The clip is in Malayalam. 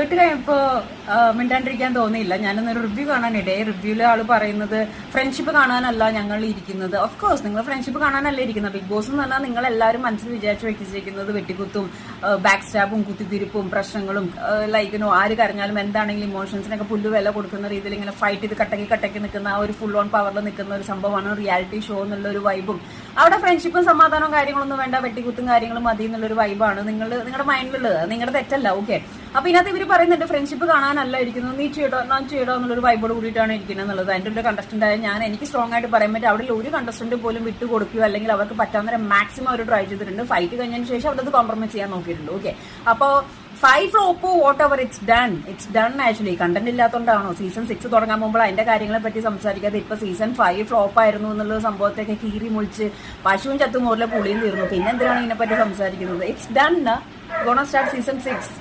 കേട്ട് കഴിഞ്ഞപ്പോ മിണ്ടാണ്ടിരിക്കാൻ തോന്നിയില്ല. ഞാനൊന്നൊരു റിവ്യൂ കാണാനിടയെ. റിവ്യൂല് ആള് പറയുന്നത് ഫ്രണ്ട്ഷിപ്പ് കാണാനല്ല ഞങ്ങൾ ഇരിക്കുന്നത്. ഓഫ് കോഴ്സ് നിങ്ങൾ ഫ്രണ്ട്ഷിപ്പ് കാണാനല്ല ഇരിക്കുന്നത്. ബിഗ് ബോസ് എന്ന് പറഞ്ഞാൽ നിങ്ങൾ എല്ലാവരും മനസ്സിൽ വിചാരിച്ചു വെച്ചിരിക്കുന്നത് വെട്ടിക്കുത്തും ബാക്ക് സ്റ്റാബും കുത്തിത്തിരിപ്പും പ്രശ്നങ്ങളും ലൈക്കിനോ ആര് കരഞ്ഞാലും എന്താണെങ്കിലും ഇമോഷൻസിനൊക്കെ പുല്ല് വില കൊടുക്കുന്ന രീതിയിൽ ഇങ്ങനെ ഫൈറ്റ് ചെയ്ത് കട്ടക്കി നിൽക്കുന്ന ആ ഒരു ഫുൾ ഓൺ പവറിൽ നിൽക്കുന്ന ഒരു സംഭവമാണ് റിയാലിറ്റി ഷോ എന്നുള്ള ഒരു വൈബും. അവിടെ ഫ്രണ്ട്ഷിപ്പും സമാധാനവും കാര്യങ്ങളൊന്നും വേണ്ട, വെട്ടിക്കുത്തും കാര്യങ്ങളും മതി എന്നുള്ളൊരു വൈബാണ് നിങ്ങളുടെ മൈൻഡിലുള്ളത്. നിങ്ങളുടെ തെറ്റല്ല. ഓക്കെ, അപ്പൊ ഇതിനകത്ത് ഇവർ പറയുന്നുണ്ട് ഫ്രണ്ട്ഷിപ്പ് കാണാനല്ല ഇരിക്കുന്നത്, നീ ചെയ്യടോ ഞാൻ ചെയ്യടോ എന്നുള്ളൊരു വൈബോട് കൂടിയിട്ടാണ് ഇരിക്കുന്നത് എന്നുള്ളത്. അതിൻ്റെ ഒരു കണ്ടസ്റ്റന്റ് ആയ എനിക്ക് സ്ട്രോങ് ആയിട്ട് പറയാൻ പറ്റും അവിടെ ഒരു കണ്ടസ്റ്റന്റ് പോലും വിട്ടുകൊടുക്കുകയോ അല്ലെങ്കിൽ അവർക്ക് പറ്റാവുന്ന മാക്സിമം അവർ ട്രൈ ചെയ്തിട്ടുണ്ട്. ഫൈറ്റ് കഴിഞ്ഞതിന് ശേഷം അവരത് കോംപ്രമൈസ് ചെയ്യാൻ നോക്കിയിട്ടുണ്ട്. ഓക്കെ, അപ്പോൾ 5 ഫ്ലോപ്പോ whatever it's done actually. Content ഇല്ലാത്തതുകൊണ്ടാണോ സീസൺ 6 തുടങ്ങാൻ പോകുമ്പോൾ അതിന്റെ കാര്യങ്ങളെ പറ്റി സംസാരിക്കാതെ ഇപ്പൊ സീസൺ 5 ഫ്ലോപ്പ് ആയിരുന്നു എന്നുള്ള സംഭവത്തൊക്കെ കീറി മുളിച്ച് പശുവും ചത്തും മോറിലെ പുളിയും തീർന്നു. പിന്നെ എന്തിനാണ് ഇതിനെപ്പറ്റി സംസാരിക്കുന്നത്? It's done. Gonna start season 6.